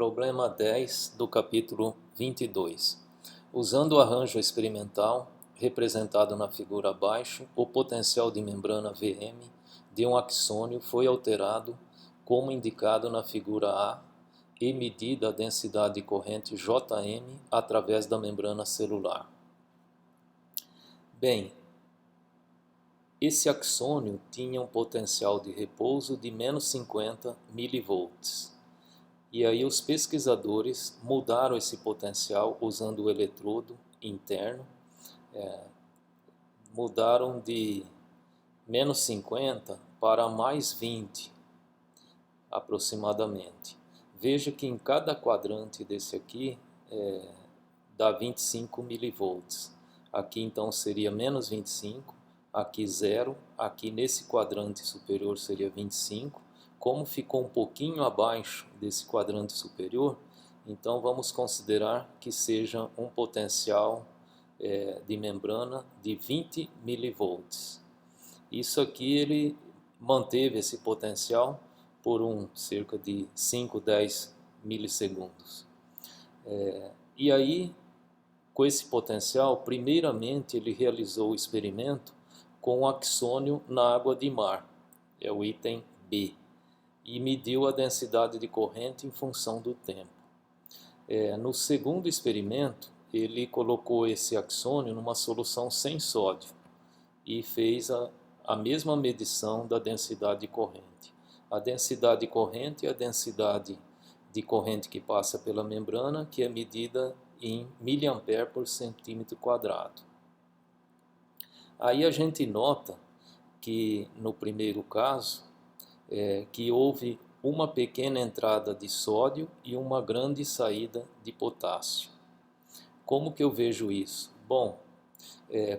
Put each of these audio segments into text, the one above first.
Problema 10 do capítulo 22. Usando o arranjo experimental, representado na figura abaixo, o potencial de membrana Vm de um axônio foi alterado, como indicado na figura A, e medida a densidade de corrente Jm através da membrana celular. Bem, esse axônio tinha um potencial de repouso de menos 50 mV. E aí os pesquisadores mudaram esse potencial usando o eletrodo interno, mudaram de menos 50 para mais 20 aproximadamente. Veja que em cada quadrante desse aqui dá 25 mV. Aqui então seria menos 25, aqui 0, aqui nesse quadrante superior seria 25. Como ficou um pouquinho abaixo desse quadrante superior, então vamos considerar que seja um potencial de membrana de 20 mV. Isso aqui ele manteve esse potencial por cerca de 5, 10 milissegundos. E aí, com esse potencial, primeiramente ele realizou o experimento com o axônio na água de mar, é o item B, e mediu a densidade de corrente em função do tempo. No segundo experimento, ele colocou esse axônio numa solução sem sódio e fez a mesma medição da densidade de corrente. A densidade de corrente é a densidade de corrente que passa pela membrana, que é medida em miliampere por centímetro quadrado. Aí a gente nota que no primeiro caso, que houve uma pequena entrada de sódio e uma grande saída de potássio. Como que eu vejo isso? Bom,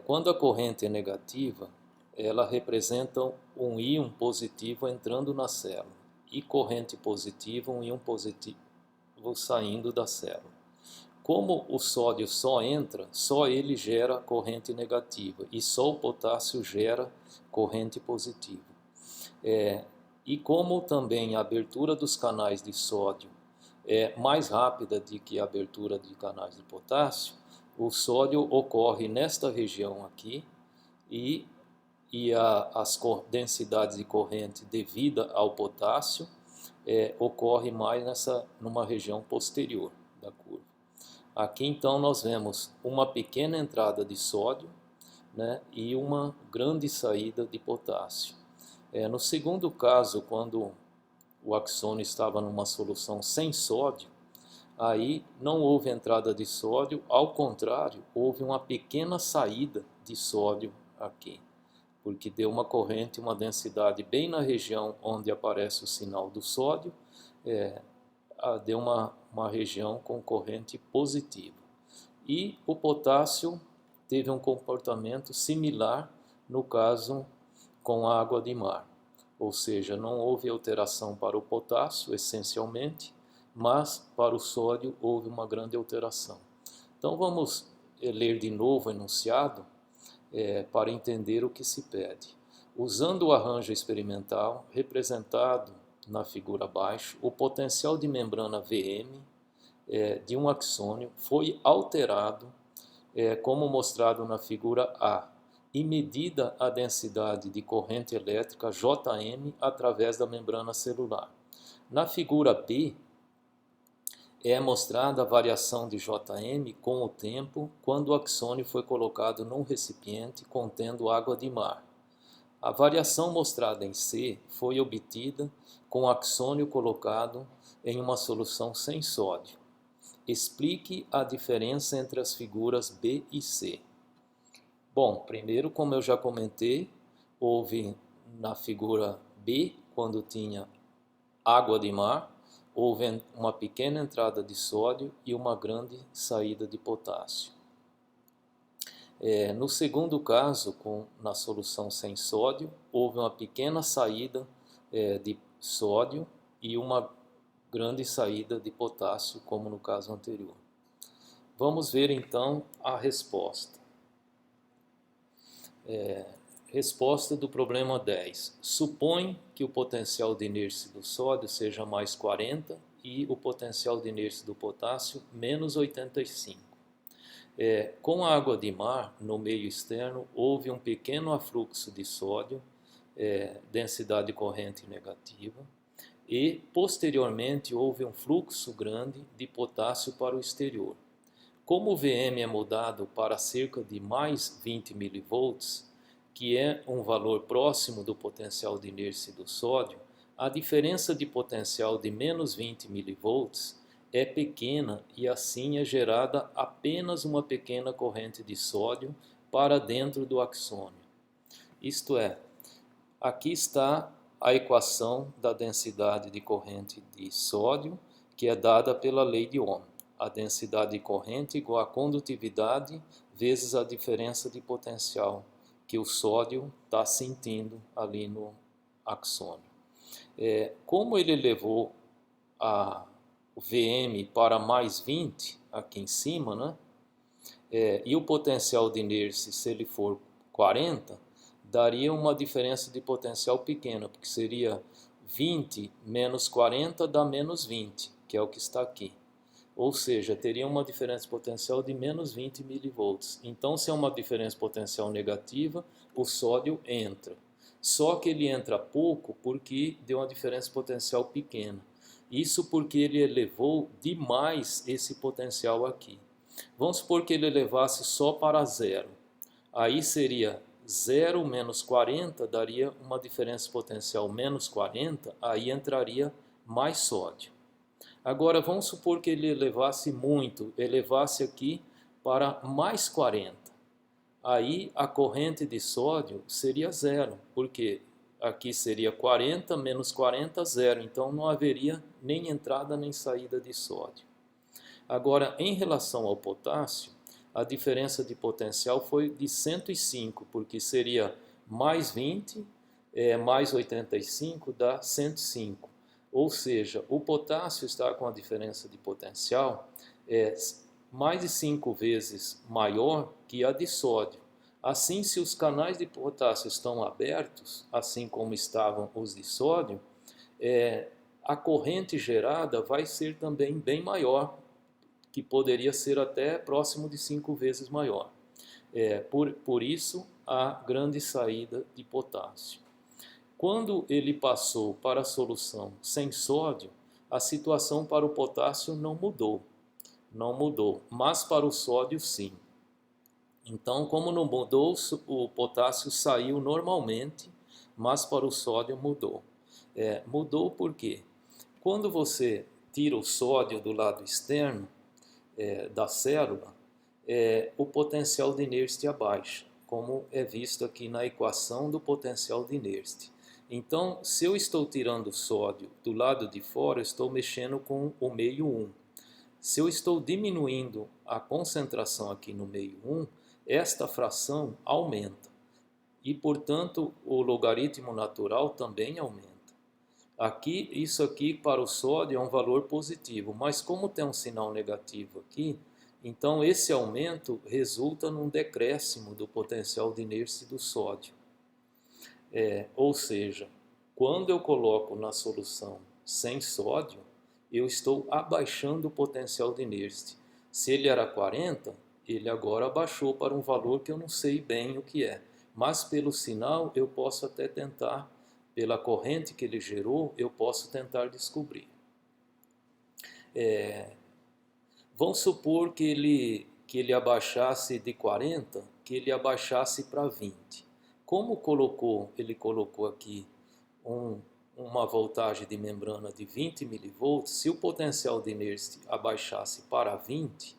quando a corrente é negativa, ela representa um íon positivo entrando na célula e corrente positiva, um íon positivo saindo da célula. Como o sódio só entra, só ele gera corrente negativa e só o potássio gera corrente positiva. E como também a abertura dos canais de sódio é mais rápida do que a abertura de canais de potássio, o sódio ocorre nesta região aqui e as densidades de corrente devida ao potássio ocorre mais numa região posterior da curva. Aqui então nós vemos uma pequena entrada de sódio, né, e uma grande saída de potássio. No segundo caso, quando o axônio estava numa solução sem sódio, aí não houve entrada de sódio, ao contrário, houve uma pequena saída de sódio aqui, porque deu uma corrente, uma densidade bem na região onde aparece o sinal do sódio, deu uma região com corrente positiva. E o potássio teve um comportamento similar no caso com a água de mar, ou seja, não houve alteração para o potássio essencialmente, mas para o sódio houve uma grande alteração. Então vamos ler de novo o enunciado para entender o que se pede. Usando o arranjo experimental representado na figura abaixo, o potencial de membrana Vm de um axônio foi alterado, como mostrado na figura A, e medida a densidade de corrente elétrica Jm através da membrana celular. Na figura B, é mostrada a variação de Jm com o tempo quando o axônio foi colocado num recipiente contendo água de mar. A variação mostrada em C foi obtida com o axônio colocado em uma solução sem sódio. Explique a diferença entre as figuras B e C. Bom, primeiro, como eu já comentei, houve na figura B, quando tinha água de mar, houve uma pequena entrada de sódio e uma grande saída de potássio. No segundo caso, na solução sem sódio, houve uma pequena saída de sódio e uma grande saída de potássio, como no caso anterior. Vamos ver então a resposta. Resposta do problema 10. Supõe que o potencial de inércia do sódio seja mais 40 e o potencial de inércia do potássio menos 85. Com a água de mar, no meio externo, houve um pequeno afluxo de sódio, densidade corrente negativa, e posteriormente houve um fluxo grande de potássio para o exterior. Como o Vm é mudado para cerca de mais 20 mV, que é um valor próximo do potencial de inércia do sódio, a diferença de potencial de menos 20 mV é pequena e assim é gerada apenas uma pequena corrente de sódio para dentro do axônio. Isto é, aqui está a equação da densidade de corrente de sódio, que é dada pela lei de Ohm. A densidade de corrente igual a condutividade vezes a diferença de potencial que o sódio está sentindo ali no axônio. Como ele levou o Vm para mais 20 aqui em cima, né? E o potencial de inércia, se ele for 40, daria uma diferença de potencial pequena, porque seria 20 menos 40 dá menos 20, que é o que está aqui. Ou seja, teria uma diferença potencial de menos 20 mV. Então, se é uma diferença potencial negativa, o sódio entra. Só que ele entra pouco porque deu uma diferença potencial pequena. Isso porque ele elevou demais esse potencial aqui. Vamos supor que ele elevasse só para zero. Aí seria 0 menos 40, daria uma diferença potencial menos 40, aí entraria mais sódio. Agora vamos supor que ele elevasse muito, elevasse aqui para mais 40. Aí a corrente de sódio seria zero, porque aqui seria 40 menos 40, zero. Então não haveria nem entrada nem saída de sódio. Agora, em relação ao potássio, a diferença de potencial foi de 105, porque seria mais 20, mais 85 dá 105. Ou seja, o potássio está com a diferença de potencial mais de 5 vezes maior que a de sódio. Assim, se os canais de potássio estão abertos, assim como estavam os de sódio, a corrente gerada vai ser também bem maior, que poderia ser até próximo de 5 vezes maior. Por isso, a grande saída de potássio. Quando ele passou para a solução sem sódio, a situação para o potássio não mudou, mas para o sódio sim. Então, como não mudou, o potássio saiu normalmente, mas para o sódio mudou. Mudou por quê? Quando você tira o sódio do lado externo da célula, o potencial de inércia baixa, como é visto aqui na equação do potencial de inércia. Então, se eu estou tirando o sódio do lado de fora, eu estou mexendo com o meio 1. Se eu estou diminuindo a concentração aqui no meio 1, esta fração aumenta. E, portanto, o logaritmo natural também aumenta. Isso aqui para o sódio é um valor positivo, mas como tem um sinal negativo aqui, então esse aumento resulta num decréscimo do potencial de inércia do sódio. Ou seja, quando eu coloco na solução sem sódio, eu estou abaixando o potencial de inércia. Se ele era 40, ele agora abaixou para um valor que eu não sei bem o que é. Mas pelo sinal eu posso até tentar, pela corrente que ele gerou, eu posso tentar descobrir. Vamos supor que ele abaixasse de 40, que ele abaixasse para 20. Como ele colocou aqui uma voltagem de membrana de 20 mV, se o potencial de inércia abaixasse para 20,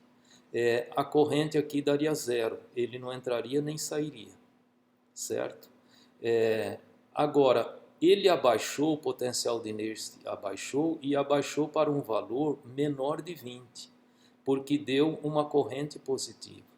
a corrente aqui daria zero, ele não entraria nem sairia, certo? Agora, ele abaixou, o potencial de inércia abaixou e abaixou para um valor menor de 20, porque deu uma corrente positiva.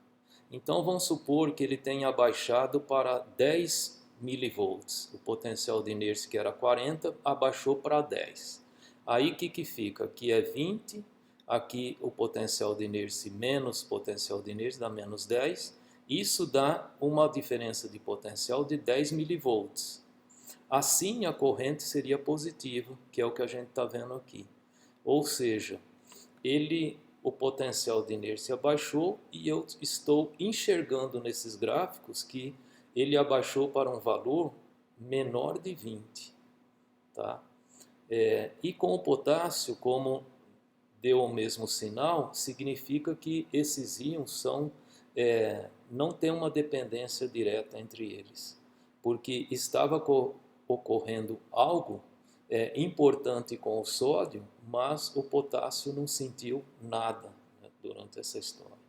Então vamos supor que ele tenha abaixado para 10 mV. O potencial de inércia, que era 40, abaixou para 10. Aí o que fica? Aqui é 20, aqui o potencial de inércia menos potencial de inércia dá menos 10, Isso dá uma diferença de potencial de 10 milivolts. Assim, a corrente seria positiva, que é o que a gente está vendo aqui. Ou seja, o potencial de inércia abaixou e eu estou enxergando nesses gráficos que ele abaixou para um valor menor de 20. Tá? E com o potássio, como deu o mesmo sinal, significa que esses íons não tem uma dependência direta entre eles, porque estava ocorrendo algo importante com o sódio, mas o potássio não sentiu nada, né, durante essa história.